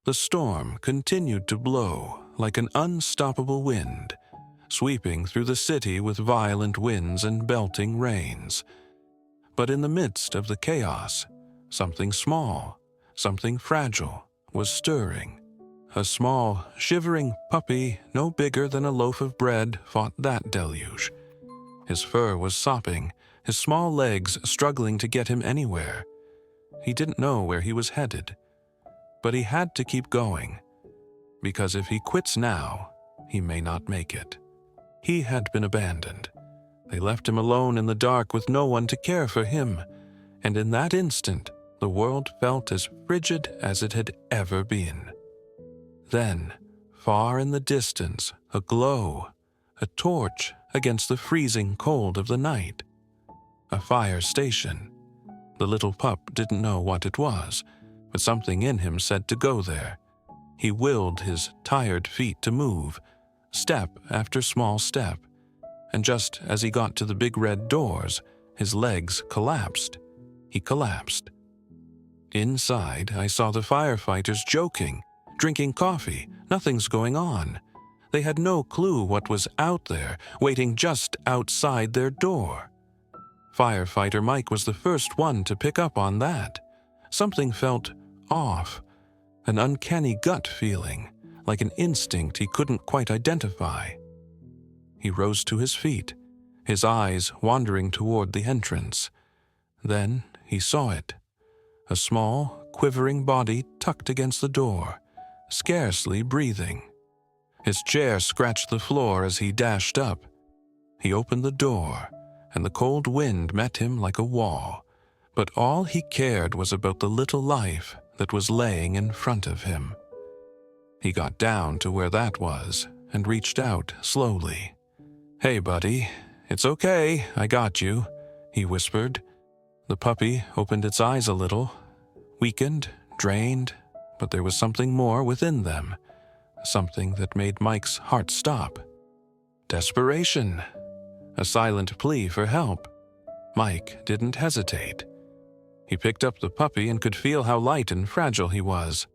The storm continued to blow like an unstoppable wind, sweeping through the city with violent winds and belting rains. But in the midst of the chaos, something small, something fragile, was stirring. A small, shivering puppy no bigger than a loaf of bread fought that deluge. His fur was sopping, his small legs struggling to get him anywhere. He didn't know where he was headed, but he had to keep going, because if he quits now, he may not make it. He had been abandoned. They left him alone in the dark with no one to care for him, and in that instant, the world felt as frigid as it had ever been. Then, far in the distance, a glow, a torch against the freezing cold of the night. A fire station. The little pup didn't know what it was, but something in him said to go there. He willed his tired feet to move, step after small step, and just as he got to the big red doors, his legs collapsed. He collapsed. Inside, I saw the firefighters joking, drinking coffee. Nothing's going on. They had no clue what was out there, waiting just outside their door. Firefighter Mike was the first one to pick up on that. Something felt off, an uncanny gut feeling, like an instinct he couldn't quite identify. He rose to his feet, his eyes wandering toward the entrance. Then he saw it. A small, quivering body tucked against the door, scarcely breathing. His chair scratched the floor as he dashed up. He opened the door, and the cold wind met him like a wall. But all he cared was about the little life that was laying in front of him. He got down to where that was and reached out slowly. "Hey, buddy, it's okay, I got you," he whispered. The puppy opened its eyes a little, weakened, drained, but there was something more within them, something that made Mike's heart stop. Desperation, a silent plea for help. Mike didn't hesitate. He picked up the puppy and could feel how light and fragile he was.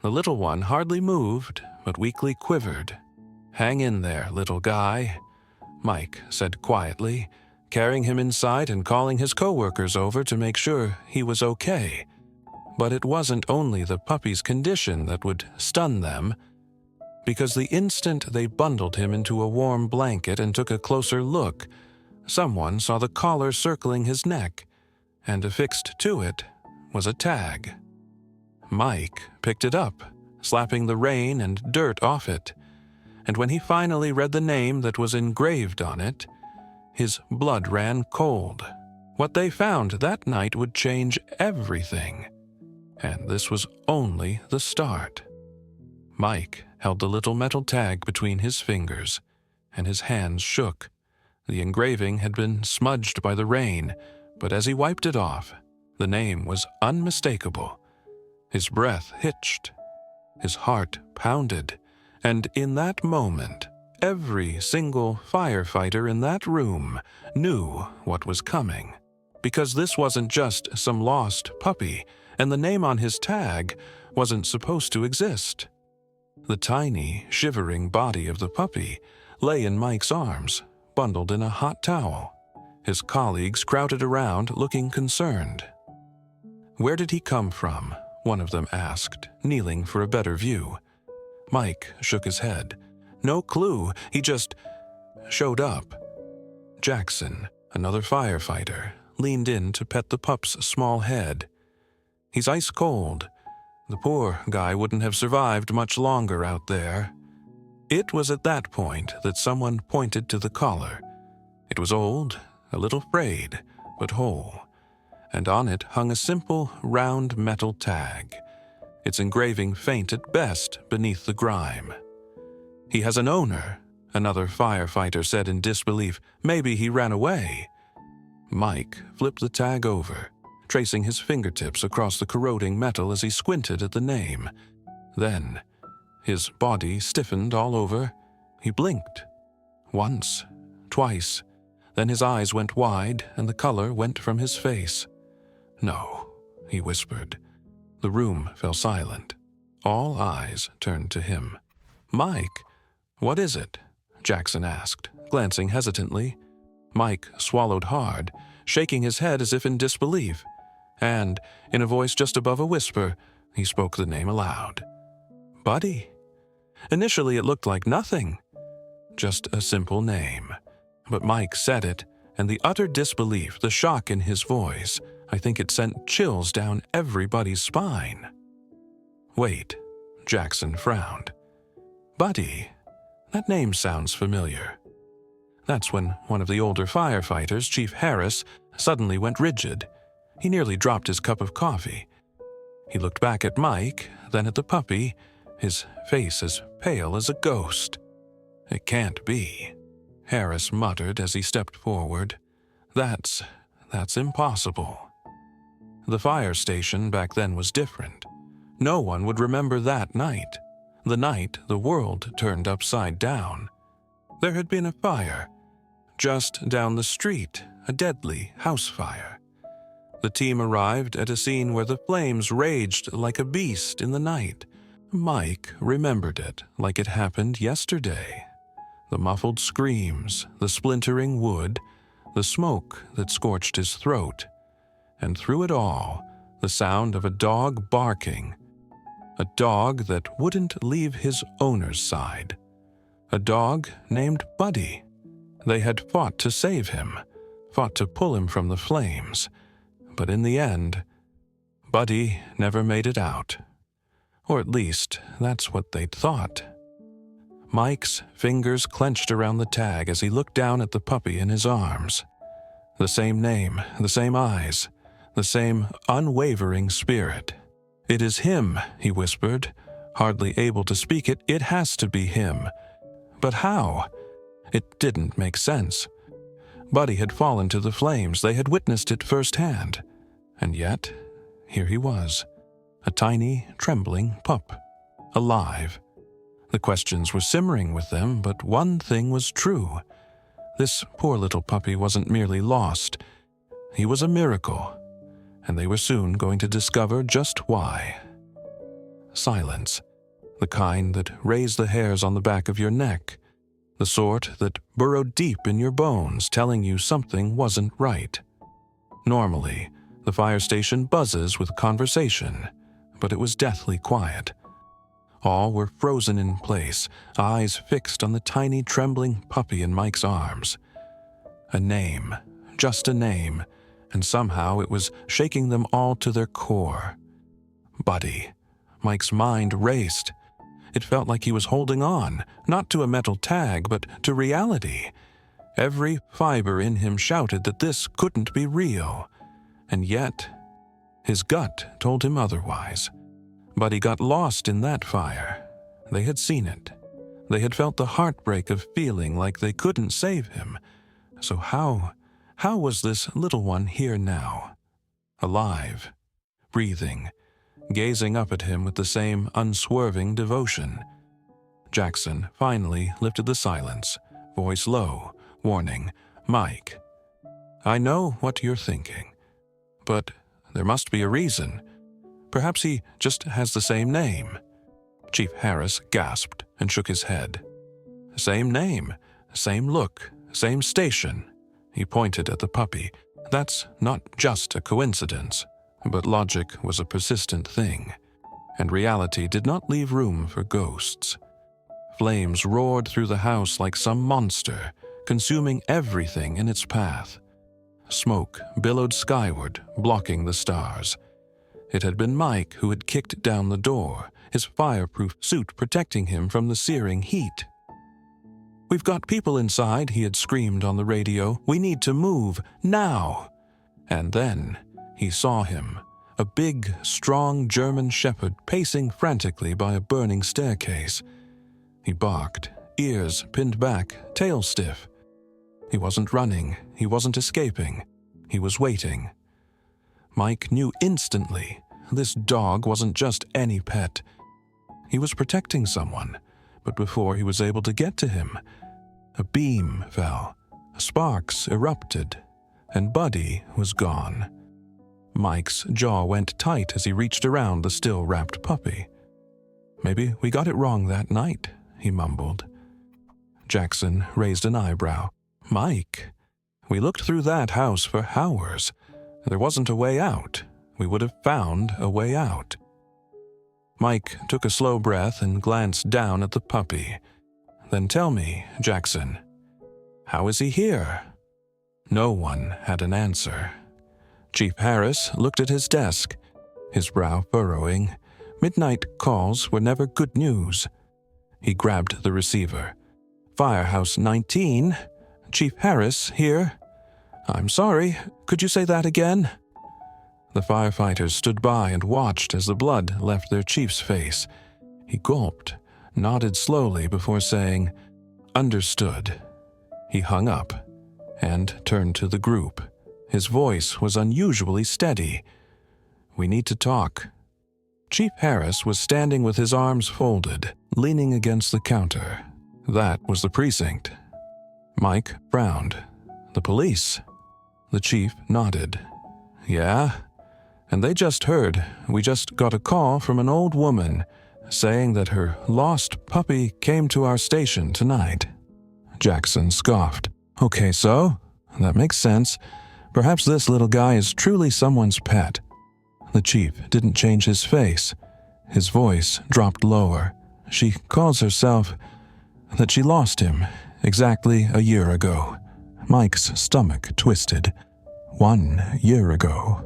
The little one hardly moved, but weakly quivered. "Hang in there, little guy," Mike said quietly, carrying him inside and calling his coworkers over to make sure he was okay. But it wasn't only the puppy's condition that would stun them, because the instant they bundled him into a warm blanket and took a closer look, someone saw the collar circling his neck, and affixed to it was a tag. Mike picked it up, slapping the rain and dirt off it, and when he finally read the name that was engraved on it, his blood ran cold. What they found that night would change everything, and this was only the start. Mike held the little metal tag between his fingers, and his hands shook. The engraving had been smudged by the rain, but as he wiped it off, the name was unmistakable. His breath hitched, his heart pounded, and in that moment, every single firefighter in that room knew what was coming. Because this wasn't just some lost puppy, and the name on his tag wasn't supposed to exist. The tiny, shivering body of the puppy lay in Mike's arms, bundled in a hot towel. His colleagues crowded around, looking concerned. "Where did he come from?" one of them asked, kneeling for a better view. Mike shook his head. "No clue, he just showed up." Jackson, another firefighter, leaned in to pet the pup's small head. "He's ice cold. The poor guy wouldn't have survived much longer out there." It was at that point that someone pointed to the collar. It was old, a little frayed, but whole, and on it hung a simple, round metal tag, its engraving faint at best beneath the grime. "He has an owner," another firefighter said in disbelief. "Maybe he ran away." Mike flipped the tag over, tracing his fingertips across the corroding metal as he squinted at the name. Then, his body stiffened all over. He blinked. Once, twice. Then his eyes went wide and the color went from his face. "No," he whispered. The room fell silent. All eyes turned to him. "Mike, what is it?" Jackson asked, glancing hesitantly. Mike swallowed hard, shaking his head as if in disbelief, and, in a voice just above a whisper, he spoke the name aloud. "Buddy." Initially it looked like nothing, just a simple name. But Mike said it, and the utter disbelief, the shock in his voice, I think it sent chills down everybody's spine. "Wait," Jackson frowned. "Buddy, that name sounds familiar." That's when one of the older firefighters, Chief Harris, suddenly went rigid. He nearly dropped his cup of coffee. He looked back at Mike, then at the puppy, his face as pale as a ghost. "It can't be," Harris muttered as he stepped forward. That's impossible." The fire station back then was different. No one would remember that night, the night the world turned upside down. There had been a fire, just down the street, a deadly house fire. The team arrived at a scene where the flames raged like a beast in the night. Mike remembered it like it happened yesterday. The muffled screams, the splintering wood, the smoke that scorched his throat, and through it all, the sound of a dog barking. A dog that wouldn't leave his owner's side. A dog named Buddy. They had fought to save him, fought to pull him from the flames. But in the end, Buddy never made it out. Or at least, that's what they'd thought. Mike's fingers clenched around the tag as he looked down at the puppy in his arms. The same name, the same eyes, the same unwavering spirit. "It is him," he whispered, hardly able to speak it. "It has to be him." But how? It didn't make sense. Buddy had fallen to the flames. They had witnessed it firsthand. And yet, here he was, a tiny, trembling pup, alive. The questions were simmering with them, but one thing was true. This poor little puppy wasn't merely lost. He was a miracle, and they were soon going to discover just why. Silence, the kind that raised the hairs on the back of your neck, the sort that burrowed deep in your bones, telling you something wasn't right. Normally, the fire station buzzes with conversation, but it was deathly quiet. All were frozen in place, eyes fixed on the tiny, trembling puppy in Mike's arms. A name, just a name, and somehow it was shaking them all to their core. Buddy. Mike's mind raced. It felt like he was holding on, not to a metal tag, but to reality. Every fiber in him shouted that this couldn't be real. And yet, his gut told him otherwise. But he got lost in that fire. They had seen it. They had felt the heartbreak of feeling like they couldn't save him. So how was this little one here now? Alive, breathing, gazing up at him with the same unswerving devotion. Jackson finally lifted the silence, voice low, warning, "Mike, I know what you're thinking, but there must be a reason. Perhaps he just has the same name." Chief Harris gasped and shook his head. "Same name, same look, same station." He pointed at the puppy. "That's not just a coincidence." But logic was a persistent thing, and reality did not leave room for ghosts. Flames roared through the house like some monster, consuming everything in its path. Smoke billowed skyward, blocking the stars. It had been Mike who had kicked down the door, his fireproof suit protecting him from the searing heat. "We've got people inside," he had screamed on the radio. "We need to move, now!" And then he saw him, a big, strong German shepherd pacing frantically by a burning staircase. He barked, ears pinned back, tail stiff. He wasn't running, he wasn't escaping, he was waiting. Mike knew instantly this dog wasn't just any pet. He was protecting someone, but before he was able to get to him, a beam fell, sparks erupted, and Buddy was gone. Mike's jaw went tight as he reached around the still-wrapped puppy. Maybe we got it wrong that night, he mumbled. Jackson raised an eyebrow. Mike, we looked through that house for hours. There wasn't a way out. We would have found a way out. Mike took a slow breath and glanced down at the puppy. Then tell me, Jackson, how is he here? No one had an answer. Chief Harris looked at his desk, his brow furrowing. Midnight calls were never good news. He grabbed the receiver. Firehouse 19, Chief Harris here. I'm sorry, could you say that again? The firefighters stood by and watched as the blood left their chief's face. He gulped, nodded slowly before saying, "Understood." He hung up and turned to the group. His voice was unusually steady. "We need to talk." Chief Harris was standing with his arms folded, leaning against the counter. That was the precinct. Mike frowned. "The police?" The chief nodded. "Yeah? And they just heard. We just got a call from an old woman saying that her lost puppy came to our station tonight." Jackson scoffed. "Okay, so? That makes sense. Perhaps this little guy is truly someone's pet." The chief didn't change his face. His voice dropped lower. "She calls herself that she lost him exactly a year ago." Mike's stomach twisted. 1 year ago.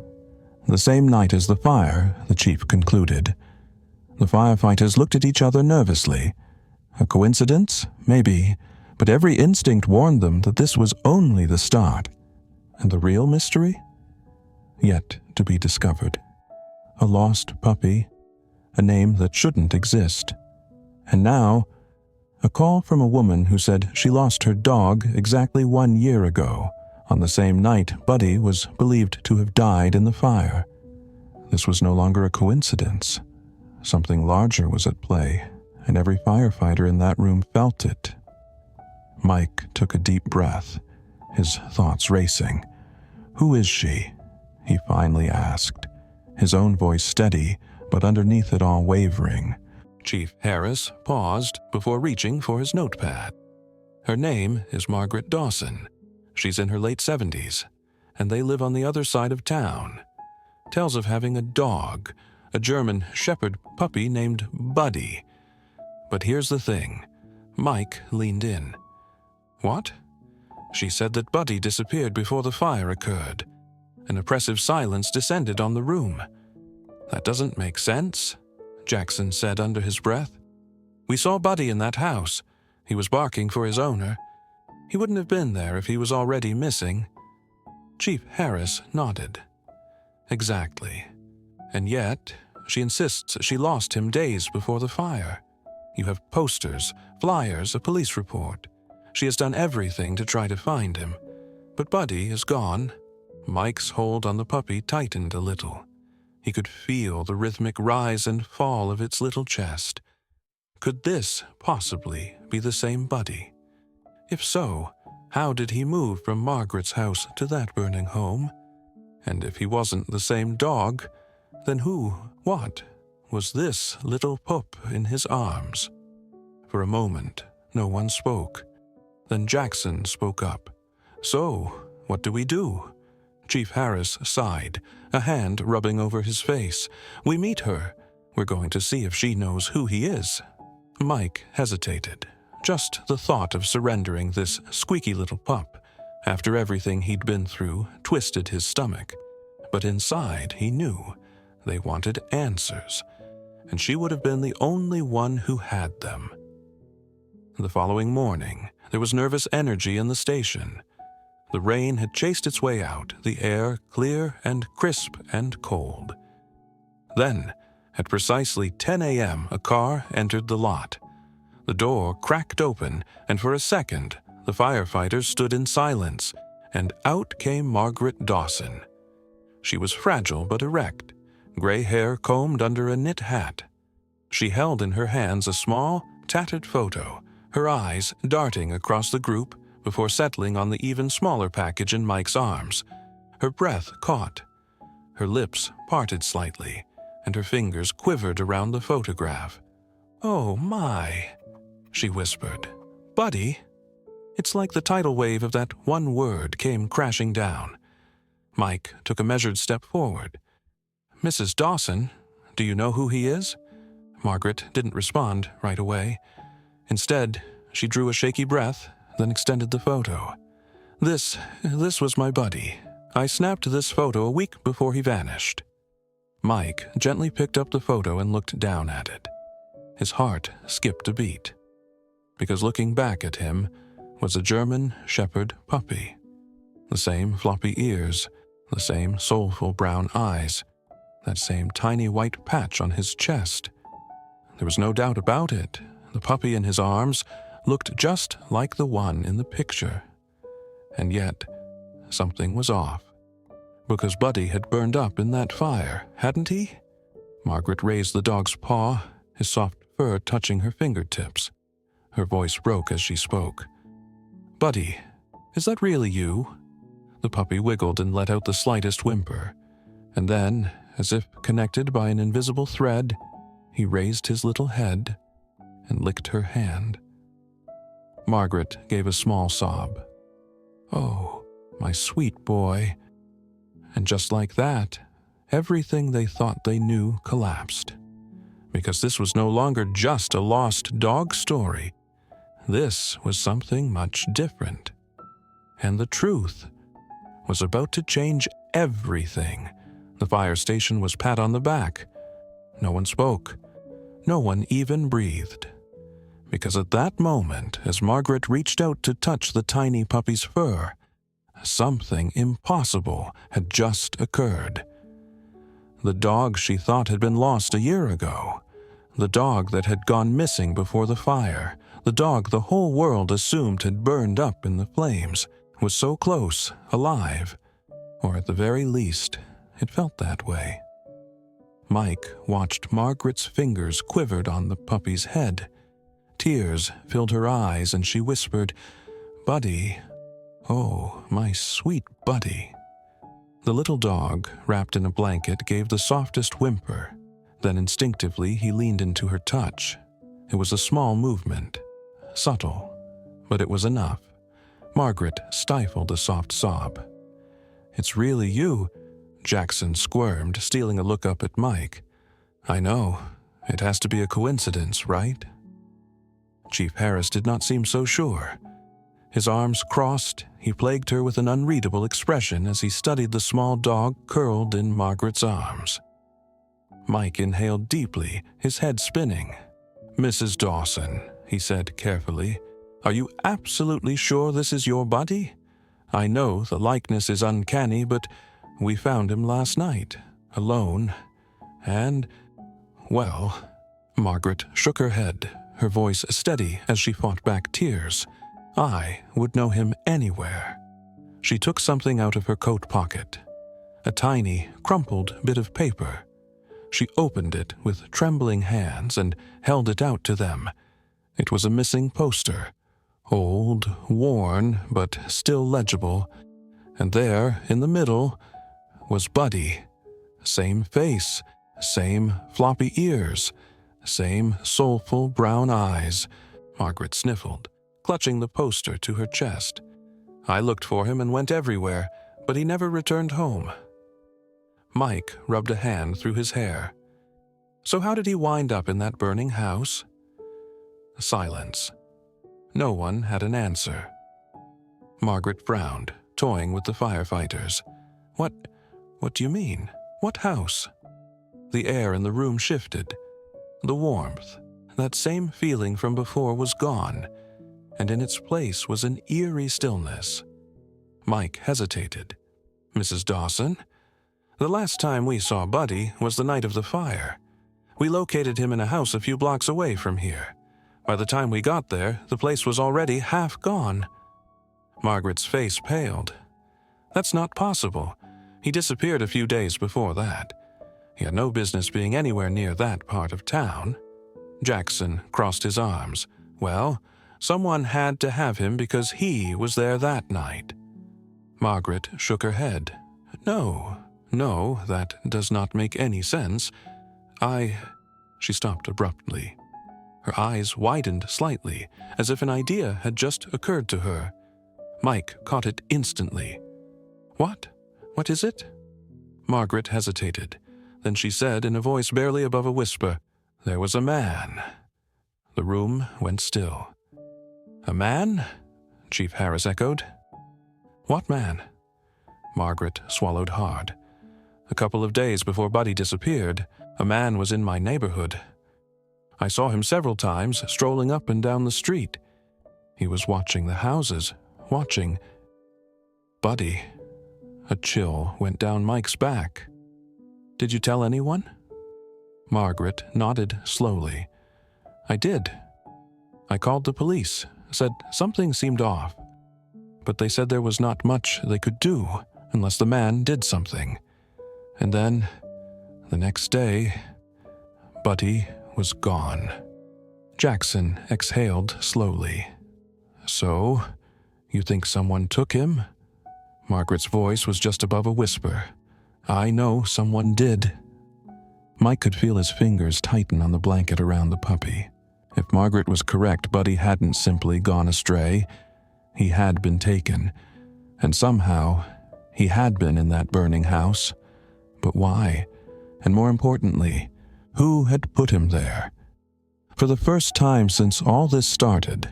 The same night as the fire, the chief concluded. The firefighters looked at each other nervously. A coincidence? Maybe, but every instinct warned them that this was only the start. And the real mystery? Yet to be discovered. A lost puppy, a name that shouldn't exist. And now, a call from a woman who said she lost her dog exactly 1 year ago, on the same night Buddy was believed to have died in the fire. This was no longer a coincidence. Something larger was at play, and every firefighter in that room felt it. Mike took a deep breath, his thoughts racing. "Who is she?" he finally asked, his own voice steady, but underneath it all wavering. Chief Harris paused before reaching for his notepad. "Her name is Margaret Dawson. She's in her late 70s, and they live on the other side of town. Tells of having a dog, a German shepherd puppy named Buddy. But here's the thing." Mike leaned in. "What?" "She said that Buddy disappeared before the fire occurred. An oppressive silence descended on the room. "That doesn't make sense," Jackson said under his breath. "We saw Buddy in that house. He was barking for his owner. He wouldn't have been there if he was already missing." Chief Harris nodded. "Exactly. And yet, she insists she lost him days before the fire. You have posters, flyers, a police report. She has done everything to try to find him. But Buddy is gone." Mike's hold on the puppy tightened a little. He could feel the rhythmic rise and fall of its little chest. Could this possibly be the same Buddy? If so, how did he move from Margaret's house to that burning home? And if he wasn't the same dog, then what, was this little pup in his arms? For a moment, no one spoke. Then Jackson spoke up. "So, what do we do?" Chief Harris sighed, a hand rubbing over his face. "We meet her. We're going to see if she knows who he is." Mike hesitated. Just the thought of surrendering this squeaky little pup, after everything he'd been through, twisted his stomach. But inside, he knew they wanted answers, and she would have been the only one who had them. The following morning, there was nervous energy in the station. The rain had chased its way out, the air clear and crisp and cold. Then, at precisely 10 a.m., a car entered the lot. The door cracked open, and for a second, the firefighters stood in silence, and out came Margaret Dawson. She was fragile but erect, gray hair combed under a knit hat. She held in her hands a small, tattered photo, her eyes darting across the group before settling on the even smaller package in Mike's arms. Her breath caught. Her lips parted slightly, and her fingers quivered around the photograph. "Oh, my," she whispered. "Buddy?" It's like the tidal wave of that one word came crashing down. Mike took a measured step forward. "Mrs. Dawson, do you know who he is?" Margaret didn't respond right away. Instead, she drew a shaky breath, then extended the photo. This was my buddy. I snapped this photo a week before he vanished." Mike gently picked up the photo and looked down at it. His heart skipped a beat, because looking back at him was a German Shepherd puppy. The same floppy ears, the same soulful brown eyes, that same tiny white patch on his chest. There was no doubt about it. The puppy in his arms looked just like the one in the picture. And yet, something was off. Because Buddy had burned up in that fire, hadn't he? Margaret raised the dog's paw, his soft fur touching her fingertips. Her voice broke as she spoke. "Buddy, is that really you?" The puppy wiggled and let out the slightest whimper. And then, as if connected by an invisible thread, he raised his little head and licked her hand. Margaret gave a small sob. "Oh, my sweet boy." And just like that, everything they thought they knew collapsed. Because this was no longer just a lost dog story. This was something much different. And the truth was about to change everything. The fire station was pat on the back. No one spoke. No one even breathed. Because at that moment, as Margaret reached out to touch the tiny puppy's fur, something impossible had just occurred. The dog she thought had been lost a year ago, the dog that had gone missing before the fire, the dog the whole world assumed had burned up in the flames, was so close, alive, or at the very least, it felt that way. Mike watched Margaret's fingers quivered on the puppy's head. Tears filled her eyes and she whispered, "Buddy, oh, my sweet Buddy." The little dog, wrapped in a blanket, gave the softest whimper. Then instinctively he leaned into her touch. It was a small movement, subtle, but it was enough. Margaret stifled a soft sob. "It's really you," Jackson squirmed, stealing a look up at Mike. "I know. It has to be a coincidence, right?" Chief Harris did not seem so sure. His arms crossed, he plagued her with an unreadable expression as he studied the small dog curled in Margaret's arms. Mike inhaled deeply, his head spinning. "Mrs. Dawson," he said carefully, "are you absolutely sure this is your Buddy? I know the likeness is uncanny, but we found him last night, alone, and, well..." Margaret shook her head, her voice steady as she fought back tears. "I would know him anywhere." She took something out of her coat pocket, a tiny, crumpled bit of paper. She opened it with trembling hands and held it out to them. It was a missing poster, old, worn, but still legible, and there, in the middle, was Buddy. Same face, same floppy ears, same soulful brown eyes. Margaret sniffled, clutching the poster to her chest. "I looked for him and went everywhere, but he never returned home." Mike rubbed a hand through his hair. "So how did he wind up in that burning house?" Silence. No one had an answer. Margaret frowned, toying with the firefighters. What do you mean? What house?" The air in the room shifted. The warmth, that same feeling from before, was gone, and in its place was an eerie stillness. Mike hesitated. "Mrs. Dawson? The last time we saw Buddy was the night of the fire. We located him in a house a few blocks away from here. By the time we got there, the place was already half gone." Margaret's face paled. "That's not possible. He disappeared a few days before that. He had no business being anywhere near that part of town." Jackson crossed his arms. "Well, someone had to have him because he was there that night." Margaret shook her head. No, that does not make any sense. She stopped abruptly. Her eyes widened slightly, as if an idea had just occurred to her. Mike caught it instantly. "What? What is it?" Margaret hesitated. Then she said in a voice barely above a whisper, "There was a man." The room went still. "A man?" Chief Harris echoed. "What man?" Margaret swallowed hard. "A couple of days before Buddy disappeared, a man was in my neighborhood. I saw him several times strolling up and down the street. He was watching the houses, watching Buddy." A chill went down Mike's back. "Did you tell anyone?" Margaret nodded slowly. "I did. I called the police, said something seemed off. But they said there was not much they could do unless the man did something. And then, the next day, Buddy was gone." Jackson exhaled slowly. "So, you think someone took him?" Margaret's voice was just above a whisper. "I know someone did." Mike could feel his fingers tighten on the blanket around the puppy. If Margaret was correct, Buddy hadn't simply gone astray. He had been taken. And somehow, he had been in that burning house. But why? And more importantly, who had put him there? For the first time since all this started,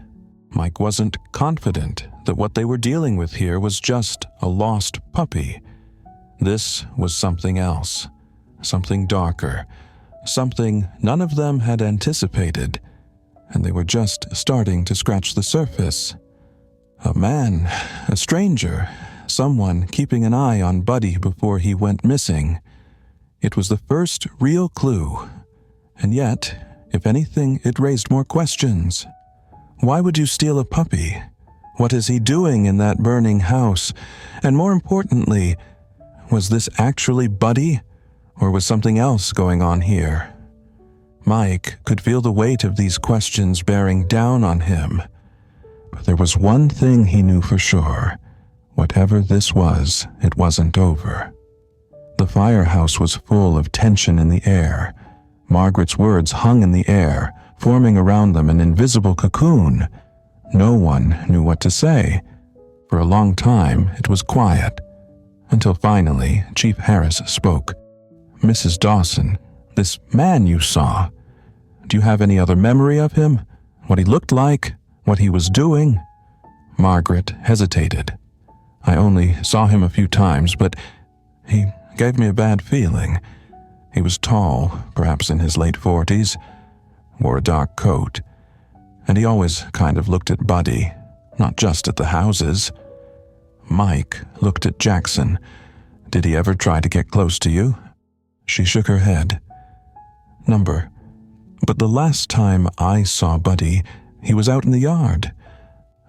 Mike wasn't confident that what they were dealing with here was just a lost puppy. This was something else, something darker, something none of them had anticipated, and they were just starting to scratch the surface. A man, a stranger, someone keeping an eye on Buddy before he went missing. It was the first real clue, and yet, if anything, it raised more questions. Why would you steal a puppy? What is he doing in that burning house? And more importantly, was this actually Buddy, or was something else going on here? Mike could feel the weight of these questions bearing down on him. But there was one thing he knew for sure. Whatever this was, it wasn't over. The firehouse was full of tension in the air. Margaret's words hung in the air, forming around them an invisible cocoon. No one knew what to say. For a long time, it was quiet, until finally Chief Harris spoke. "Mrs. Dawson, this man you saw, do you have any other memory of him? What he looked like? What he was doing?" Margaret hesitated. "I only saw him a few times, but he gave me a bad feeling. He was tall, perhaps in his late 40s, wore a dark coat, and he always kind of looked at Buddy, not just at the houses." Mike looked at Jackson. "Did he ever try to get close to you?" She shook her head. But the last time I saw Buddy, he was out in the yard.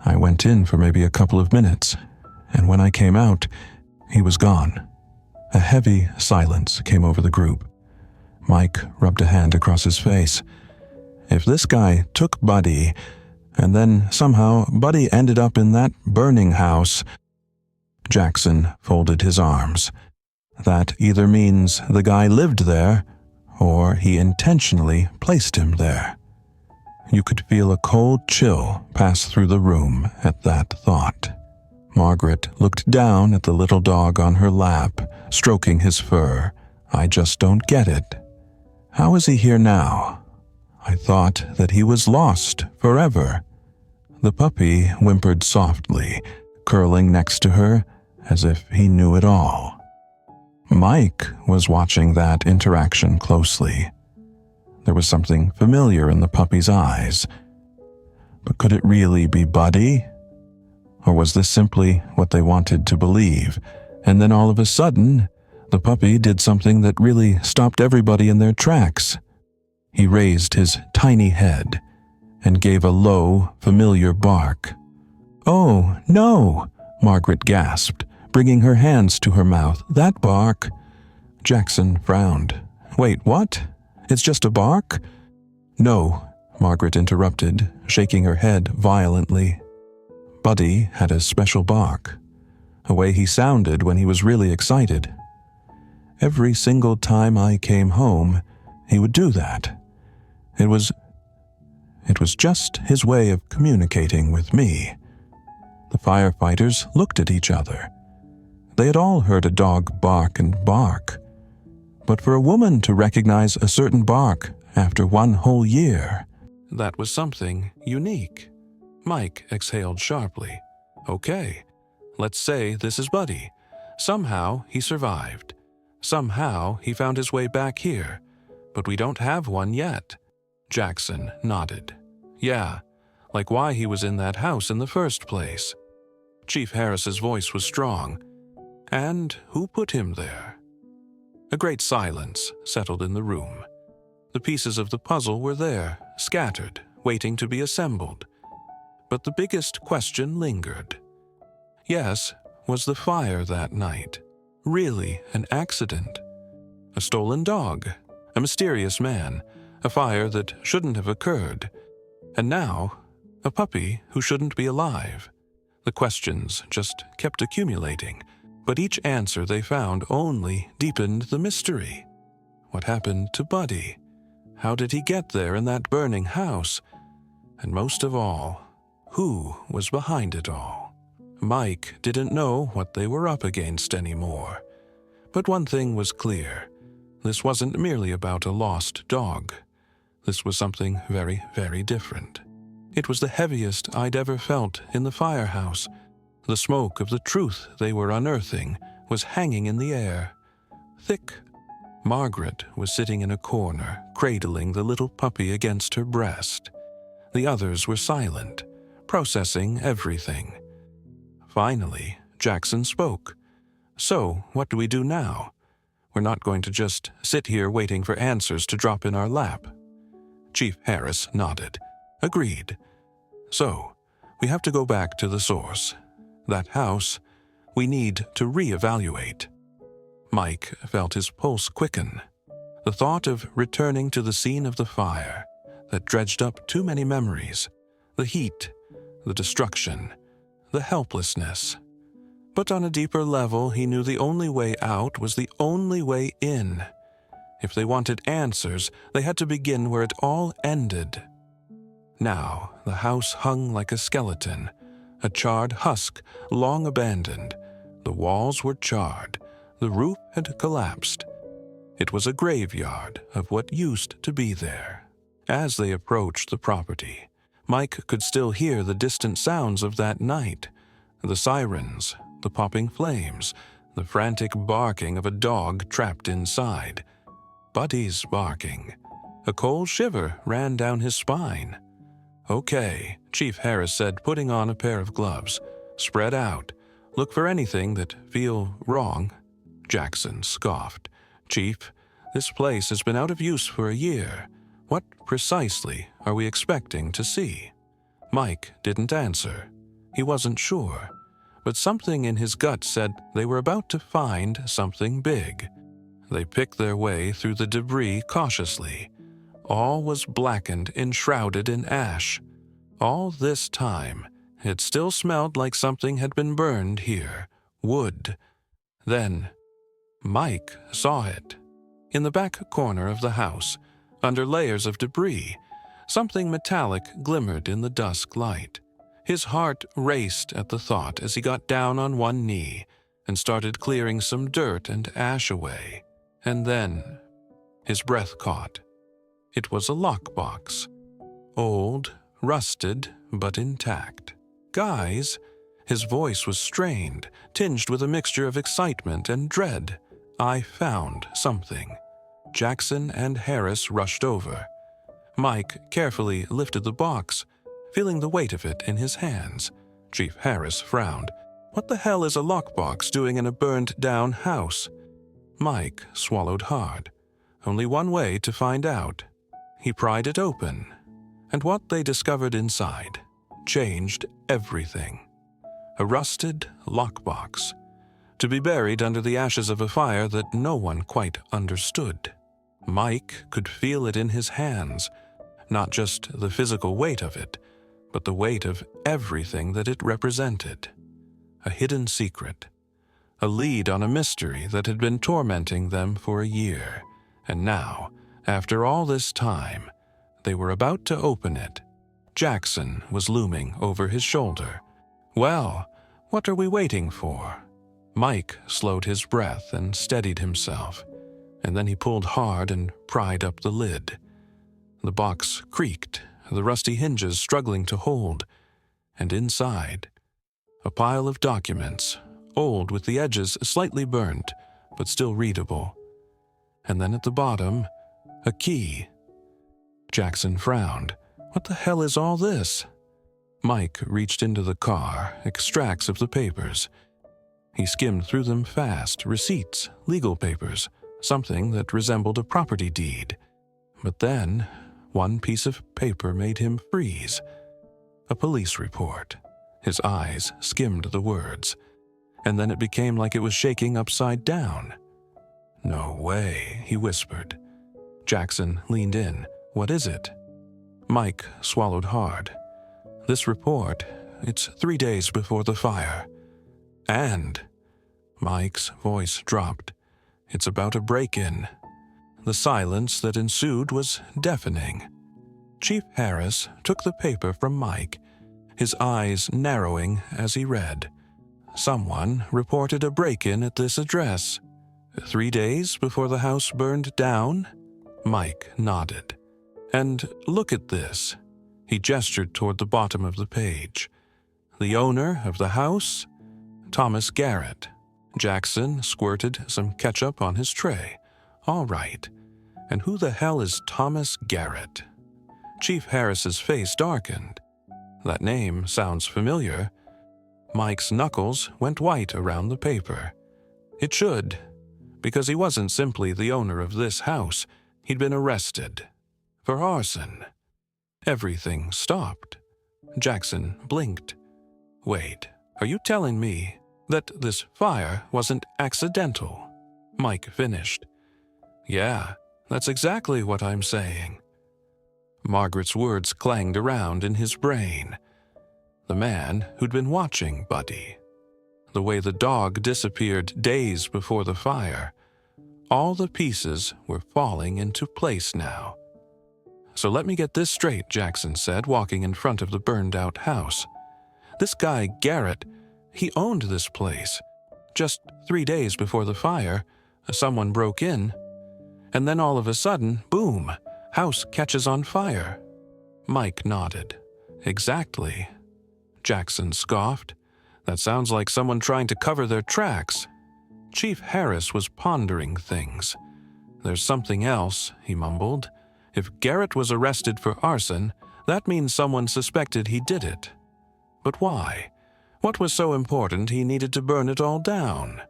I went in for maybe a couple of minutes, and when I came out, he was gone." A heavy silence came over the group. Mike rubbed a hand across his face. If this guy took Buddy, and then somehow Buddy ended up in that burning house... Jackson folded his arms. That either means the guy lived there, or he intentionally placed him there. You could feel a cold chill pass through the room at that thought. Margaret looked down at the little dog on her lap, stroking his fur. "I just don't get it. How is he here now? I thought that he was lost forever." The puppy whimpered softly, curling next to her as if he knew it all. Mike was watching that interaction closely. There was something familiar in the puppy's eyes. But could it really be Buddy? Or was this simply what they wanted to believe? And then all of a sudden, the puppy did something that really stopped everybody in their tracks. He raised his tiny head and gave a low, familiar bark. "Oh, no!" Margaret gasped, bringing her hands to her mouth. "That bark!" Jackson frowned. "Wait, what? It's just a bark?" "No," Margaret interrupted, shaking her head violently. Buddy had a special bark, a way he sounded when he was really excited. Every single time I came home, he would do that. It was just his way of communicating with me. The firefighters looked at each other. They had all heard a dog bark and bark. But for a woman to recognize a certain bark after one whole year, that was something unique. Mike exhaled sharply. Okay, let's say this is Buddy. Somehow he survived. Somehow he found his way back here, but we don't have one yet. Jackson nodded. Yeah, like why he was in that house in the first place. Chief Harris's voice was strong. And who put him there? A great silence settled in the room. The pieces of the puzzle were there, scattered, waiting to be assembled. But the biggest question lingered. Yes, was the fire that night really an accident? A stolen dog, a mysterious man, a fire that shouldn't have occurred, and now a puppy who shouldn't be alive. The questions just kept accumulating, but each answer they found only deepened the mystery. What happened to Buddy? How did he get there in that burning house? And most of all, who was behind it all? Mike didn't know what they were up against anymore. But one thing was clear. This wasn't merely about a lost dog. This was something very, very different. It was the heaviest I'd ever felt in the firehouse. The smoke of the truth they were unearthing was hanging in the air, thick. Margaret was sitting in a corner, cradling the little puppy against her breast. The others were silent, processing everything. Finally, Jackson spoke. So, what do we do now? We're not going to just sit here waiting for answers to drop in our lap. Chief Harris nodded. Agreed. So, we have to go back to the source. That house, we need to reevaluate. Mike felt his pulse quicken. The thought of returning to the scene of the fire that dredged up too many memories, the heat, the destruction, the helplessness. But on a deeper level, he knew the only way out was the only way in. If they wanted answers, they had to begin where it all ended. Now, the house hung like a skeleton, a charred husk, long abandoned. The walls were charred. The roof had collapsed. It was a graveyard of what used to be there. As they approached the property, Mike could still hear the distant sounds of that night. The sirens, the popping flames, the frantic barking of a dog trapped inside. Buddy's barking. A cold shiver ran down his spine. Okay, Chief Harris said, putting on a pair of gloves. Spread out. Look for anything that feel wrong. Jackson scoffed. Chief, this place has been out of use for a year. What precisely are we expecting to see? Mike didn't answer. He wasn't sure. But something in his gut said they were about to find something big. They picked their way through the debris cautiously. All was blackened, enshrouded in ash. All this time, it still smelled like something had been burned here. Wood. Then, Mike saw it. In the back corner of the house, under layers of debris, something metallic glimmered in the dusk light. His heart raced at the thought as he got down on one knee and started clearing some dirt and ash away. And then, his breath caught. It was a lockbox. Old, rusted, but intact. Guys, his voice was strained, tinged with a mixture of excitement and dread. I found something. Jackson and Harris rushed over. Mike carefully lifted the box, feeling the weight of it in his hands. Chief Harris frowned. What the hell is a lockbox doing in a burned-down house? Mike swallowed hard. Only one way to find out. He pried it open, and what they discovered inside changed everything. A rusted lockbox, to be buried under the ashes of a fire that no one quite understood. Mike could feel it in his hands, not just the physical weight of it, but the weight of everything that it represented. A hidden secret, a lead on a mystery that had been tormenting them for a year, and now, after all this time, they were about to open it Jackson was looming over his shoulder. "Well, what are we waiting for?" Mike slowed his breath and steadied himself, and then he pulled hard and pried up the lid. The box creaked, the rusty hinges struggling to hold, and inside, a pile of documents, old with the edges slightly burnt, but still readable. And then at the bottom, a key. Jackson frowned. "What the hell is all this?" Mike reached into the car, extracts of the papers. He skimmed through them fast, receipts, legal papers, something that resembled a property deed. But then, one piece of paper made him freeze. A police report. His eyes skimmed the words, and then it became like it was shaking upside down. "No way," he whispered. Jackson leaned in. "What is it?" Mike swallowed hard. "This report, it's 3 days before the fire. And," Mike's voice dropped, "it's about a break-in." The silence that ensued was deafening. Chief Harris took the paper from Mike, his eyes narrowing as he read. Someone reported a break-in at this address. 3 days before the house burned down? Mike nodded. "And look at this." He gestured toward the bottom of the page. "The owner of the house? Thomas Garrett." Jackson squirted some ketchup on his tray. "All right. And who the hell is Thomas Garrett?" Chief Harris's face darkened. "That name sounds familiar." Mike's knuckles went white around the paper. "It should, because he wasn't simply the owner of this house. He'd been arrested for arson." Everything stopped. Jackson blinked. "Wait, are you telling me that this fire wasn't accidental?" Mike finished. "Yeah, that's exactly what I'm saying." Margaret's words clanged around in his brain. The man who'd been watching Buddy. The way the dog disappeared days before the fire. All the pieces were falling into place now. "So let me get this straight," Jackson said, walking in front of the burned-out house. "This guy, Garrett, he owned this place. Just 3 days before the fire, someone broke in, and then all of a sudden, boom, house catches on fire." Mike nodded. "Exactly." Jackson scoffed. "That sounds like someone trying to cover their tracks." Chief Harris was pondering things. "There's something else," he mumbled. "If Garrett was arrested for arson, that means someone suspected he did it. But why? What was so important he needed to burn it all down?"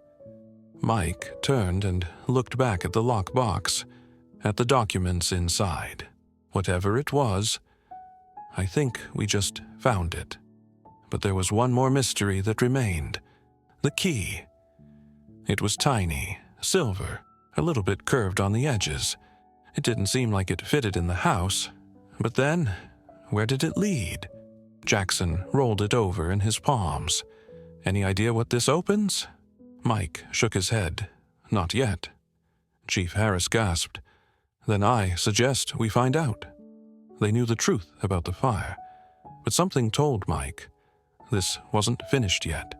Mike turned and looked back at the lockbox, at the documents inside. Whatever it was, I think we just found it. But there was one more mystery that remained. The key. It was tiny, silver, a little bit curved on the edges. It didn't seem like it fitted in the house. But then, where did it lead? Jackson rolled it over in his palms. "Any idea what this opens?" Mike shook his head. "Not yet." Chief Harris gasped. "Then I suggest we find out." They knew the truth about the fire, but something told Mike this wasn't finished yet.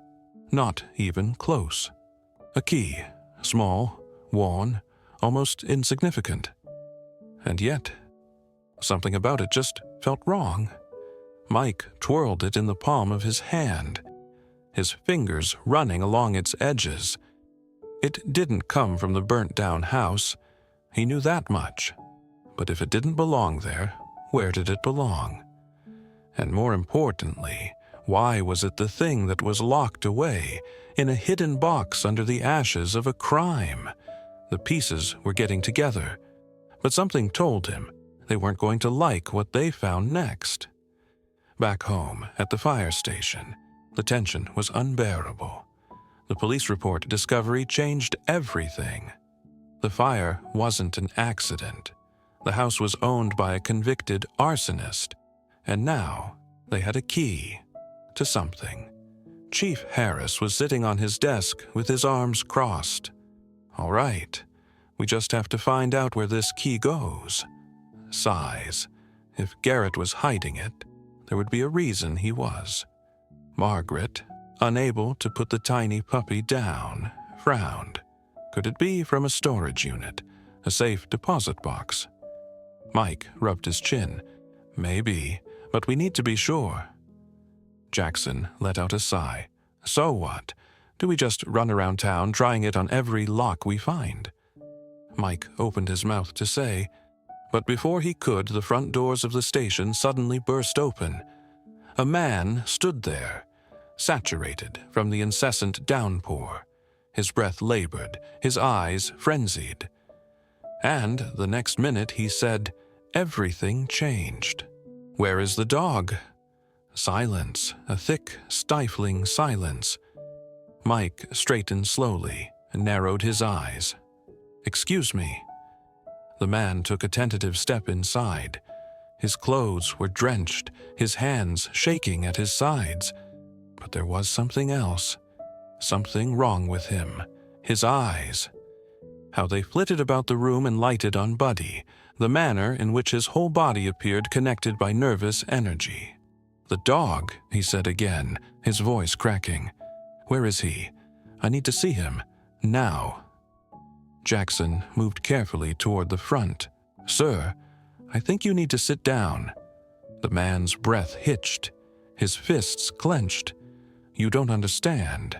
Not even close. A key, small, worn, almost insignificant. And yet, something about it just felt wrong. Mike twirled it in the palm of his hand, his fingers running along its edges. It didn't come from the burnt-down house. He knew that much. But if it didn't belong there, where did it belong? And more importantly, why was it the thing that was locked away in a hidden box under the ashes of a crime? The pieces were getting together, but something told him they weren't going to like what they found next. Back home, at the fire station, the tension was unbearable. The police report discovery changed everything. The fire wasn't an accident. The house was owned by a convicted arsonist, and now they had a key to something. Chief Harris was sitting on his desk with his arms crossed. "All right, we just have to find out where this key goes." Sighs. If Garrett was hiding it, There would be a reason he was. Margaret, unable to put the tiny puppy down, frowned. Could it be from a storage unit, a safe deposit box? Mike rubbed his chin. Maybe, but we need to be sure. Jackson let out a sigh. So what? Do we just run around town trying it on every lock we find? Mike opened his mouth to say, but before he could, the front doors of the station suddenly burst open. A man stood there, saturated from the incessant downpour. His breath labored, his eyes frenzied. And the next minute he said, everything changed. Where is the dog? Silence, a thick, stifling silence. Mike straightened slowly and narrowed his eyes. Excuse me. The man took a tentative step inside. His clothes were drenched, his hands shaking at his sides. But there was something else. Something wrong with him. His eyes. How they flitted about the room and lighted on Buddy. The manner in which his whole body appeared connected by nervous energy. The dog, he said again, his voice cracking. Where is he? I need to see him. Now. Jackson moved carefully toward the front. Sir, I think you need to sit down. The man's breath hitched. His fists clenched. You don't understand.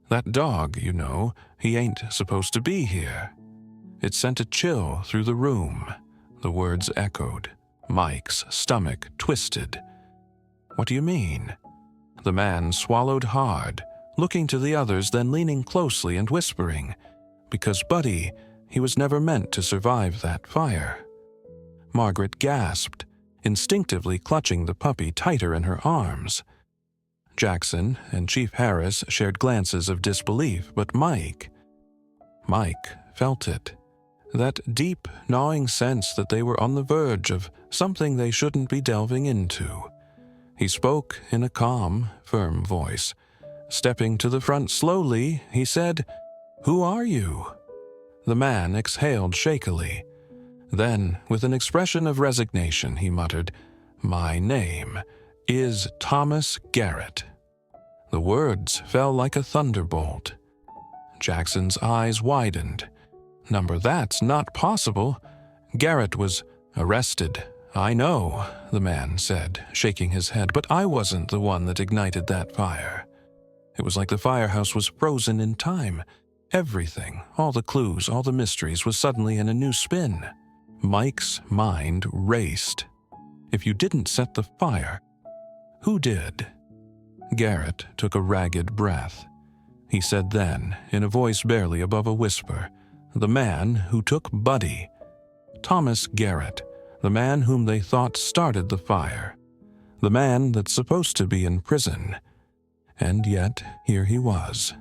That dog, you know, he ain't supposed to be here. It sent a chill through the room. The words echoed. Mike's stomach twisted. What do you mean? The man swallowed hard, looking to the others, then leaning closely and whispering, because Buddy, he was never meant to survive that fire. Margaret gasped, instinctively clutching the puppy tighter in her arms. Jackson and Chief Harris shared glances of disbelief, but Mike felt it. That deep, gnawing sense that they were on the verge of something they shouldn't be delving into. He spoke in a calm, firm voice. Stepping to the front slowly, he said, "Who are you?" The man exhaled shakily. Then, with an expression of resignation, he muttered, "My name is Thomas Garrett." The words fell like a thunderbolt. Jackson's eyes widened. "Number, that's not possible. Garrett was arrested." "I know," the man said, shaking his head, "but I wasn't the one that ignited that fire." It was like the firehouse was frozen in time. Everything, all the clues, all the mysteries, was suddenly in a new spin. Mike's mind raced. If you didn't set the fire, who did? Garrett took a ragged breath. He said then, in a voice barely above a whisper, "The man who took Buddy. Thomas Garrett, the man whom they thought started the fire. The man that's supposed to be in prison. And yet, here he was,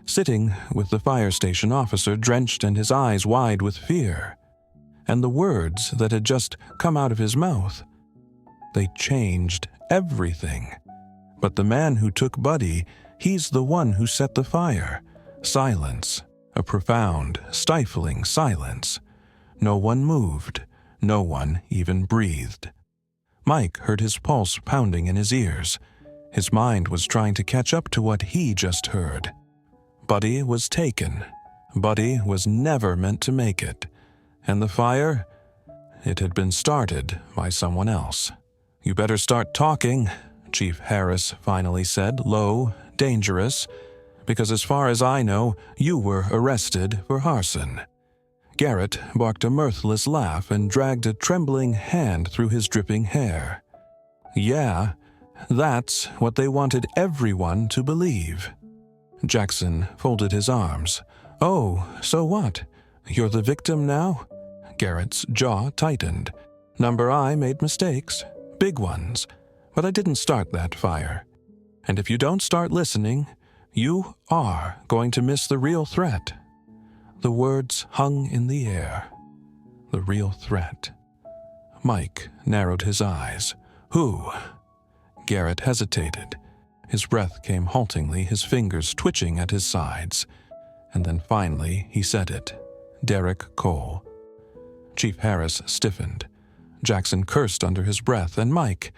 sitting with the fire station officer, drenched and his eyes wide with fear. And the words that had just come out of his mouth, they changed everything. But the man who took Buddy, he's the one who set the fire. Silence, a profound, stifling silence. No one moved, no one even breathed. Mike heard his pulse pounding in his ears. His mind was trying to catch up to what he just heard. Buddy was taken. Buddy was never meant to make it. And the fire? It had been started by someone else. "You better start talking," Chief Harris finally said, low, dangerous, "because as far as I know, you were arrested for arson." Garrett barked a mirthless laugh and dragged a trembling hand through his dripping hair. "Yeah, that's what they wanted everyone to believe." Jackson folded his arms. "Oh, so what? You're the victim now?" Garrett's jaw tightened. "Number, I made mistakes, big ones, but I didn't start that fire. And if you don't start listening, you are going to miss the real threat." The words hung in the air. The real threat. Mike narrowed his eyes. "Who?" Garrett hesitated. His breath came haltingly, his fingers twitching at his sides. And then finally he said it. "Derek Cole." Chief Harris stiffened. Jackson cursed under his breath, and Mike,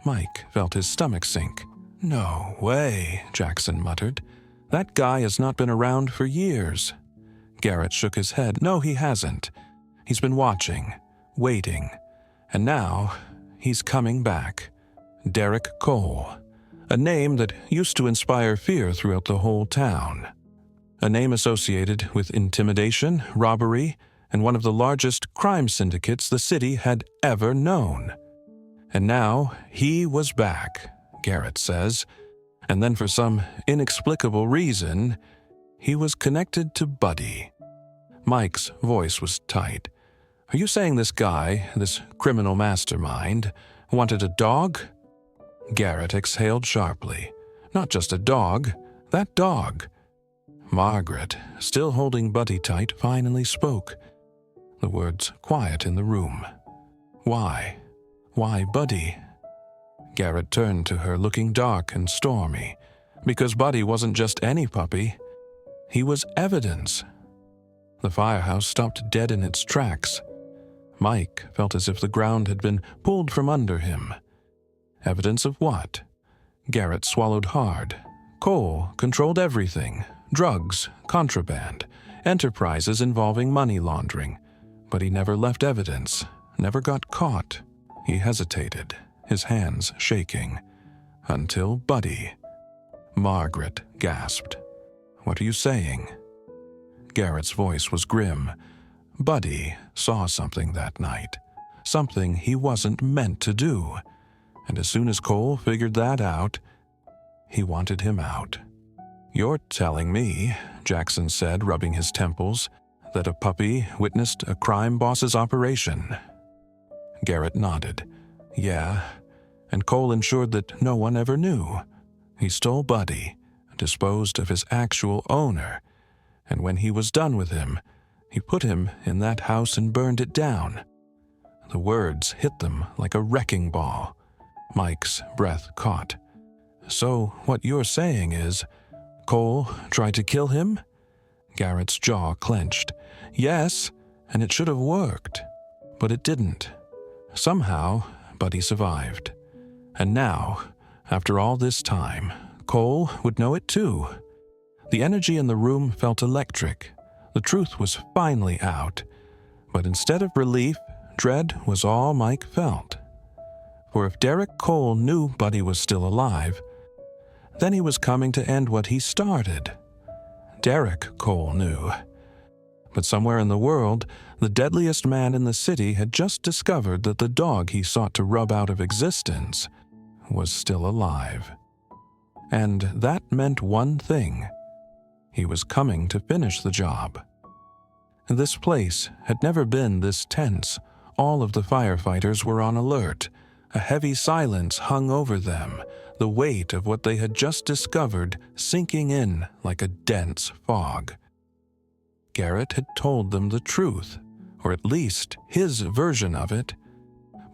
Mike felt his stomach sink. "No way," Jackson muttered. "That guy has not been around for years." Garrett shook his head. "No, he hasn't. He's been watching, waiting, and now he's coming back. Derek Cole, a name that used to inspire fear throughout the whole town. A name associated with intimidation, robbery, and one of the largest crime syndicates the city had ever known. And now he was back, Garrett says, and then for some inexplicable reason, he was connected to Buddy." Mike's voice was tight. "Are you saying this guy, this criminal mastermind, wanted a dog?" Garrett exhaled sharply. "Not just a dog, that dog." Margaret, still holding Buddy tight, finally spoke. The words quiet in the room. "Why? Why Buddy?" Garrett turned to her, looking dark and stormy. "Because Buddy wasn't just any puppy. He was evidence." The firehouse stopped dead in its tracks. Mike felt as if the ground had been pulled from under him. Evidence of what? Garrett swallowed hard. Cole controlled everything. Drugs, contraband, enterprises involving money laundering. But he never left evidence, never got caught. He hesitated, his hands shaking. Until Buddy. Margaret gasped. "What are you saying?" Garrett's voice was grim. Buddy saw something that night. Something he wasn't meant to do. And as soon as Cole figured that out, he wanted him out. "You're telling me," Jackson said, rubbing his temples, "that a puppy witnessed a crime boss's operation?" Garrett nodded. "Yeah, and Cole ensured that no one ever knew. He stole Buddy, disposed of his actual owner, and when he was done with him, he put him in that house and burned it down." The words hit them like a wrecking ball. Mike's breath caught. "So what you're saying is, Cole tried to kill him?" Garrett's jaw clenched. "Yes, and it should have worked. But it didn't. Somehow, Buddy survived. And now, after all this time, Cole would know it too." The energy in the room felt electric. The truth was finally out. But instead of relief, dread was all Mike felt. For if Derek Cole knew Buddy was still alive, then he was coming to end what he started. Derek Cole knew. But somewhere in the world, the deadliest man in the city had just discovered that the dog he sought to rub out of existence was still alive. And that meant one thing. He was coming to finish the job. This place had never been this tense. All of the firefighters were on alert. A heavy silence hung over them, the weight of what they had just discovered sinking in like a dense fog. Garrett had told them the truth, or at least his version of it.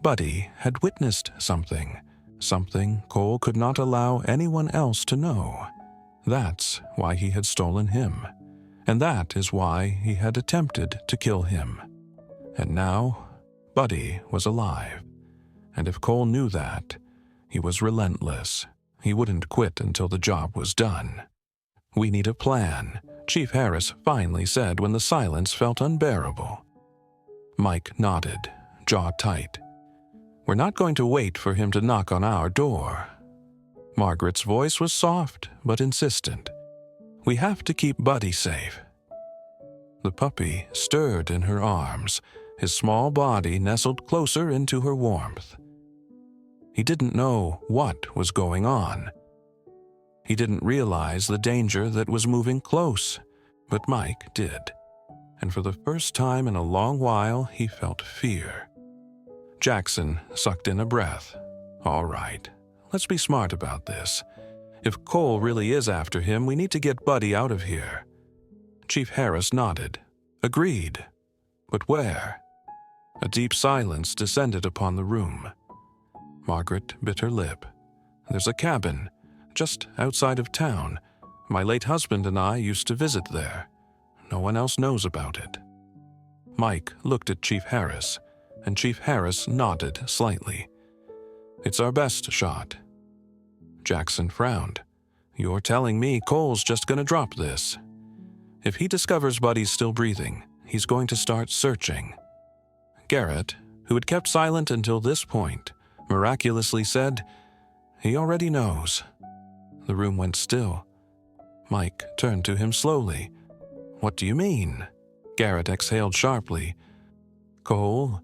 Buddy had witnessed something Cole could not allow anyone else to know. That's why he had stolen him, and that is why he had attempted to kill him. And now, Buddy was alive. And if Cole knew that, he was relentless. He wouldn't quit until the job was done. "We need a plan," Chief Harris finally said when the silence felt unbearable. Mike nodded, jaw tight. "We're not going to wait for him to knock on our door." Margaret's voice was soft but insistent. "We have to keep Buddy safe." The puppy stirred in her arms, his small body nestled closer into her warmth. He didn't know what was going on. He didn't realize the danger that was moving close, but Mike did. And for the first time in a long while, he felt fear. Jackson sucked in a breath. "All right, let's be smart about this. If Cole really is after him, we need to get Buddy out of here." Chief Harris nodded. "Agreed. But where?" A deep silence descended upon the room. Margaret bit her lip. "There's a cabin, just outside of town. My late husband and I used to visit there. No one else knows about it." Mike looked at Chief Harris, and Chief Harris nodded slightly. It's our best shot." Jackson frowned. "You're telling me Cole's just gonna drop this. If he discovers Buddy's still breathing, he's going to start searching." Garrett, who had kept silent until this point, miraculously said, "He already knows." The room went still. Mike turned to him slowly. "What do you mean?" Garrett exhaled sharply. "Cole,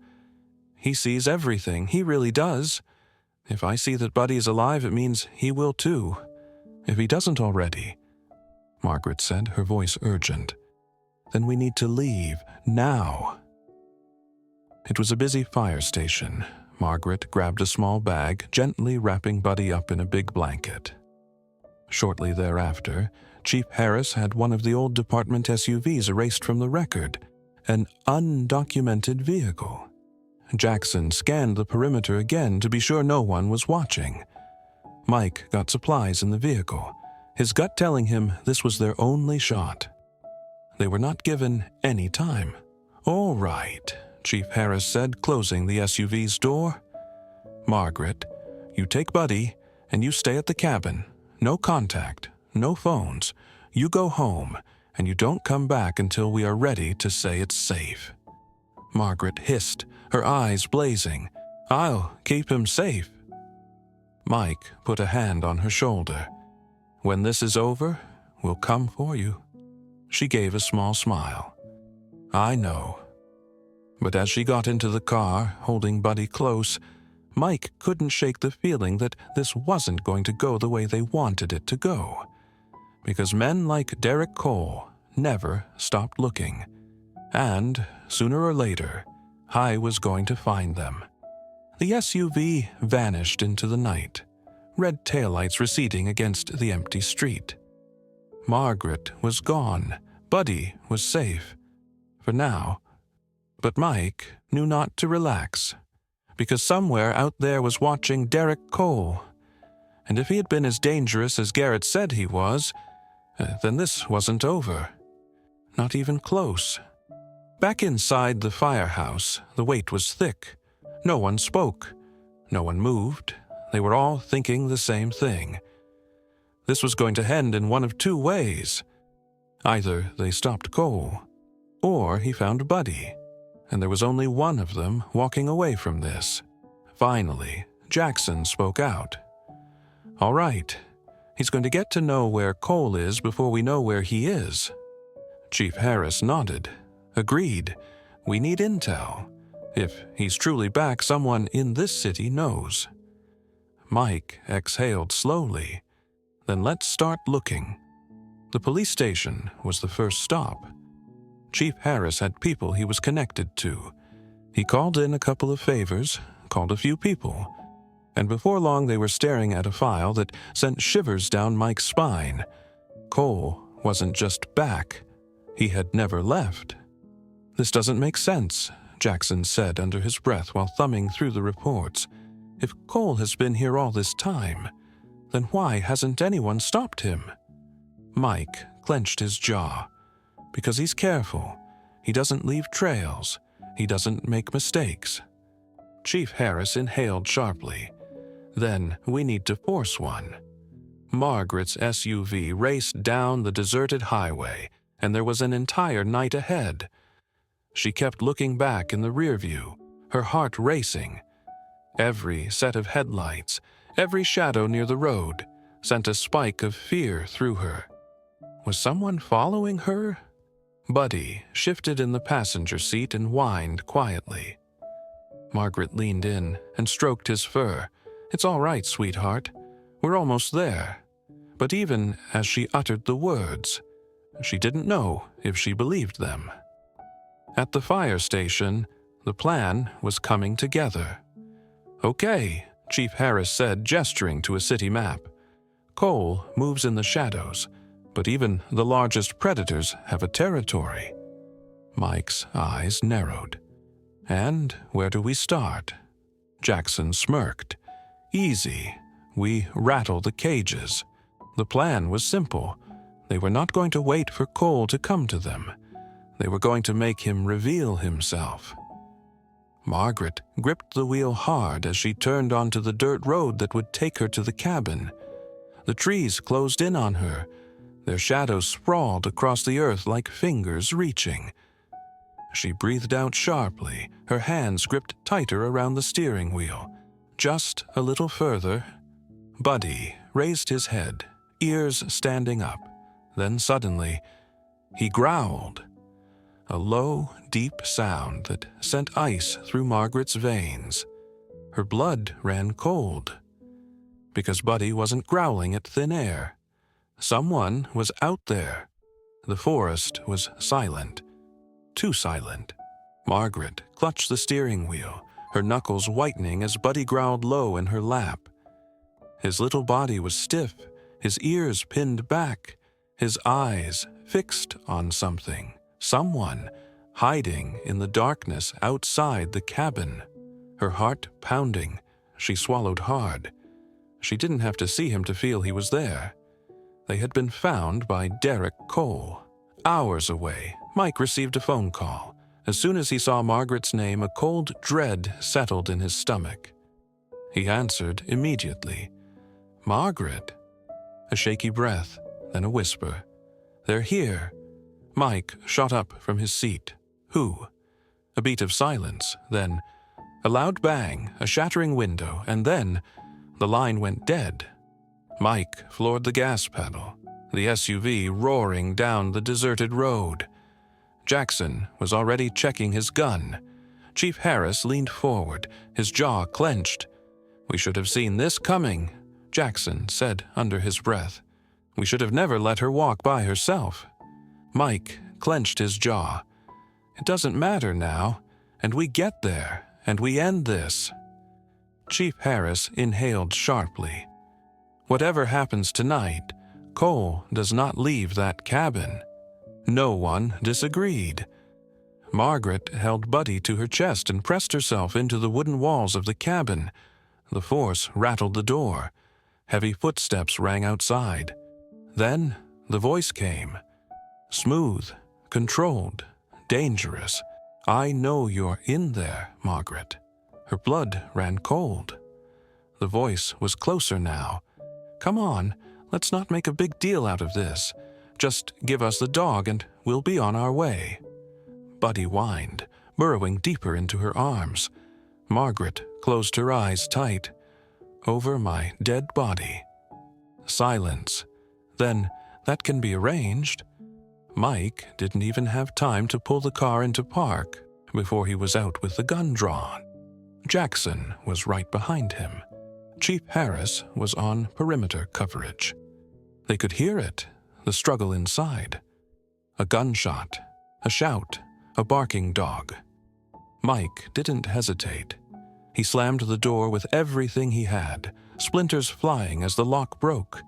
he sees everything. He really does. If I see that Buddy is alive, it means he will too. If he doesn't already." Margaret said, her voice urgent. "Then we need to leave, now." It was a busy fire station. Margaret grabbed a small bag, gently wrapping Buddy up in a big blanket. Shortly thereafter, Chief Harris had one of the old department SUVs erased from the record, an undocumented vehicle. Jackson scanned the perimeter again to be sure no one was watching. Mike got supplies in the vehicle, his gut telling him this was their only shot. They were not given any time. "All right," Chief Harris said, closing the SUV's door. "Margaret, you take Buddy and you stay at the cabin. No contact, no phones. You go home, and you don't come back until we are ready to say it's safe." Margaret hissed, her eyes blazing. "I'll keep him safe." Mike put a hand on her shoulder. "When this is over, we'll come for you." She gave a small smile. "I know." But as she got into the car, holding Buddy close, Mike couldn't shake the feeling that this wasn't going to go the way they wanted it to go. Because men like Derek Cole never stopped looking. And, sooner or later, High was going to find them. The SUV vanished into the night, red taillights receding against the empty street. Margaret was gone. Buddy was safe. For now. But Mike knew not to relax, because somewhere out there was watching Derek Cole. And if he had been as dangerous as Garrett said he was, then this wasn't over. Not even close. Back inside the firehouse, the weight was thick. No one spoke. No one moved. They were all thinking the same thing. This was going to end in one of two ways. Either they stopped Cole, or he found Buddy, and there was only one of them walking away from this. Finally, Jackson spoke out. "All right, he's going to get to know where Cole is before we know where he is." Chief Harris nodded. "Agreed. We need intel. If he's truly back, someone in this city knows." Mike exhaled slowly. "Then let's start looking." The police station was the first stop. Chief Harris had people he was connected to. He called in a couple of favors, called a few people, and before long they were staring at a file that sent shivers down Mike's spine. Cole wasn't just back. He had never left. "This doesn't make sense," Jackson said under his breath while thumbing through the reports. "If Cole has been here all this time, then why hasn't anyone stopped him?" Mike clenched his jaw. "Because he's careful. He doesn't leave trails. He doesn't make mistakes." Chief Harris inhaled sharply. "Then we need to force one." Margaret's SUV raced down the deserted highway, and there was an entire night ahead. She kept looking back in the rear view, her heart racing. Every set of headlights, every shadow near the road, sent a spike of fear through her. Was someone following her? Buddy shifted in the passenger seat and whined quietly. Margaret leaned in and stroked his fur. "It's all right, sweetheart. We're almost there." But even as she uttered the words, she didn't know if she believed them. At the fire station, the plan was coming together. "Okay," Chief Harris said, gesturing to a city map. "Cole moves in the shadows, but even the largest predators have a territory." Mike's eyes narrowed. "And where do we start?" Jackson smirked. "Easy. We rattle the cages." The plan was simple. They were not going to wait for Cole to come to them. They were going to make him reveal himself. Margaret gripped the wheel hard as she turned onto the dirt road that would take her to the cabin. The trees closed in on her. Their shadows sprawled across the earth like fingers reaching. She breathed out sharply, her hands gripped tighter around the steering wheel. Just a little further. Buddy raised his head, ears standing up. Then suddenly, he growled. A low, deep sound that sent ice through Margaret's veins. Her blood ran cold. Because Buddy wasn't growling at thin air. Someone was out there. The forest was silent. Too silent. Margaret clutched the steering wheel, her knuckles whitening as Buddy growled low in her lap. His little body was stiff, his ears pinned back, his eyes fixed on something. Someone hiding in the darkness outside the cabin. Her heart pounding, she swallowed hard. She didn't have to see him to feel he was there. They had been found by Derek Cole. Hours away, Mike received a phone call. As soon as he saw Margaret's name, a cold dread settled in his stomach. He answered immediately. "Margaret?" A shaky breath, then a whisper. "They're here." Mike shot up from his seat. "Who?" A beat of silence, then a loud bang, a shattering window, and then the line went dead. Mike floored the gas pedal, the SUV roaring down the deserted road. Jackson was already checking his gun. Chief Harris leaned forward, his jaw clenched. "We should have seen this coming," Jackson said under his breath. "We should have never let her walk by herself." Mike clenched his jaw. "It doesn't matter now, and we get there, and we end this." Chief Harris inhaled sharply. "Whatever happens tonight, Cole does not leave that cabin." No one disagreed. Margaret held Buddy to her chest and pressed herself into the wooden walls of the cabin. The force rattled the door. Heavy footsteps rang outside. Then the voice came. Smooth, controlled, dangerous. "I know you're in there, Margaret." Her blood ran cold. The voice was closer now. "Come on, let's not make a big deal out of this. Just give us the dog and we'll be on our way." Buddy whined, burrowing deeper into her arms. Margaret closed her eyes tight. "Over my dead body." Silence. Then, "That can be arranged." Mike didn't even have time to pull the car into park before he was out with the gun drawn. Jackson was right behind him. Chief Harris was on perimeter coverage. They could hear it, the struggle inside. A gunshot, a shout, a barking dog. Mike didn't hesitate. He slammed the door with everything he had, splinters flying as the lock broke.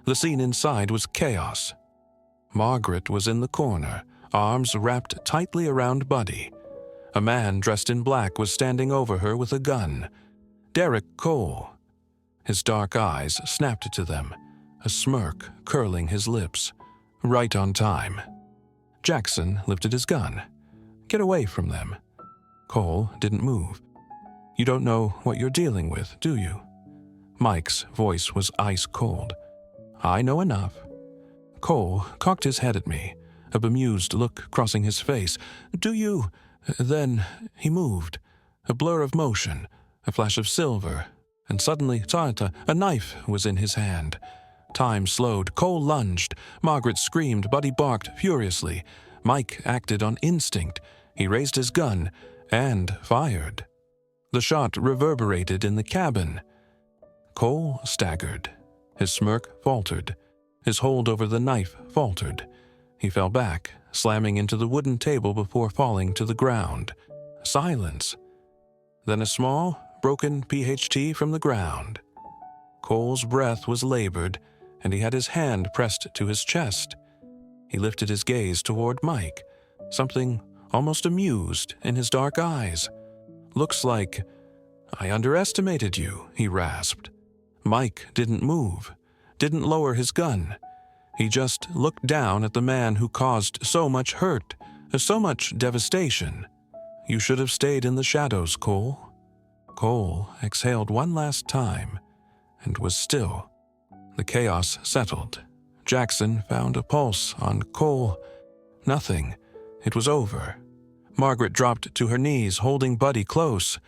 The scene inside was chaos. Margaret was in the corner, arms wrapped tightly around Buddy. A man dressed in black was standing over her with a gun. Derek Cole. His dark eyes snapped to them, a smirk curling his lips. Right on time. Jackson lifted his gun. "Get away from them." Cole didn't move. "You don't know what you're dealing with, do you?" Mike's voice was ice cold. "I know enough." Cole cocked his head at me, a bemused look crossing his face. "Do you?" Then he moved. A blur of motion, a flash of silver, and suddenly a knife was in his hand. Time slowed. Cole lunged. Margaret screamed. Buddy barked furiously. Mike acted on instinct. He raised his gun and fired. The shot reverberated in the cabin. Cole staggered. His smirk faltered. His hold over the knife faltered. He fell back, slamming into the wooden table before falling to the ground. Silence. Then a small, broken PHT from the ground. Cole's breath was labored, and he had his hand pressed to his chest. He lifted his gaze toward Mike, something almost amused in his dark eyes. "Looks like I underestimated you," he rasped. Mike didn't move, didn't lower his gun. He just looked down at the man who caused so much hurt, so much devastation. You should have stayed in the shadows, Cole." Cole exhaled one last time and was still. The chaos settled. Jackson found a pulse on Cole. Nothing. It was over. Margaret dropped to her knees, holding Buddy close.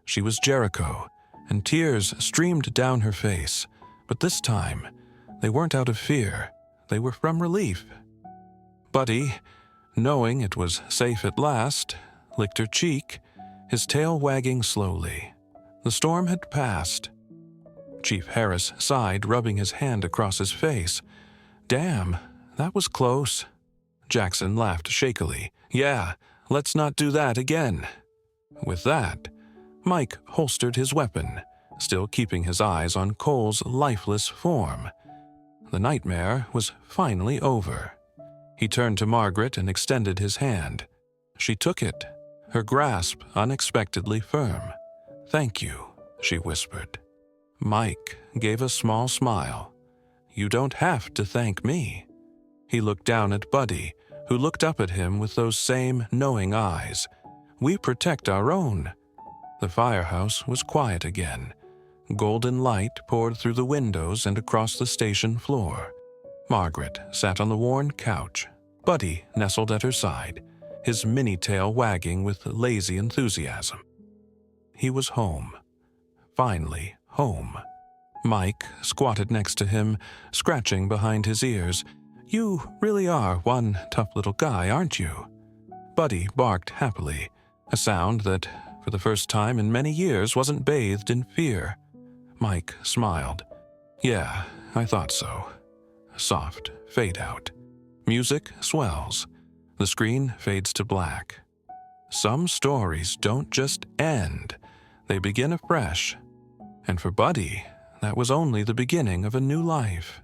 She was Jericho, and tears streamed down her face. But this time, they weren't out of fear. They were from relief. Buddy, knowing it was safe at last, licked her cheek, his tail wagging slowly. The storm had passed. Chief Harris sighed, rubbing his hand across his face. "Damn, that was close." Jackson laughed shakily. "Yeah, let's not do that again." With that, Mike holstered his weapon, still keeping his eyes on Cole's lifeless form. The nightmare was finally over. He turned to Margaret and extended his hand. She took it, her grasp unexpectedly firm. "Thank you," she whispered. Mike gave a small smile. "You don't have to thank me." He looked down at Buddy, who looked up at him with those same knowing eyes. "We protect our own." The firehouse was quiet again. Golden light poured through the windows and across the station floor. Margaret sat on the worn couch. Buddy nestled at her side, his mini tail wagging with lazy enthusiasm. He was home. Finally home. Mike squatted next to him, scratching behind his ears. "You really are one tough little guy, aren't you?" Buddy barked happily, a sound that, for the first time in many years, wasn't bathed in fear. Mike smiled. "Yeah, I thought so." Soft fade out. Music swells. The screen fades to black. Some stories don't just end. They begin afresh. And for Buddy, that was only the beginning of a new life.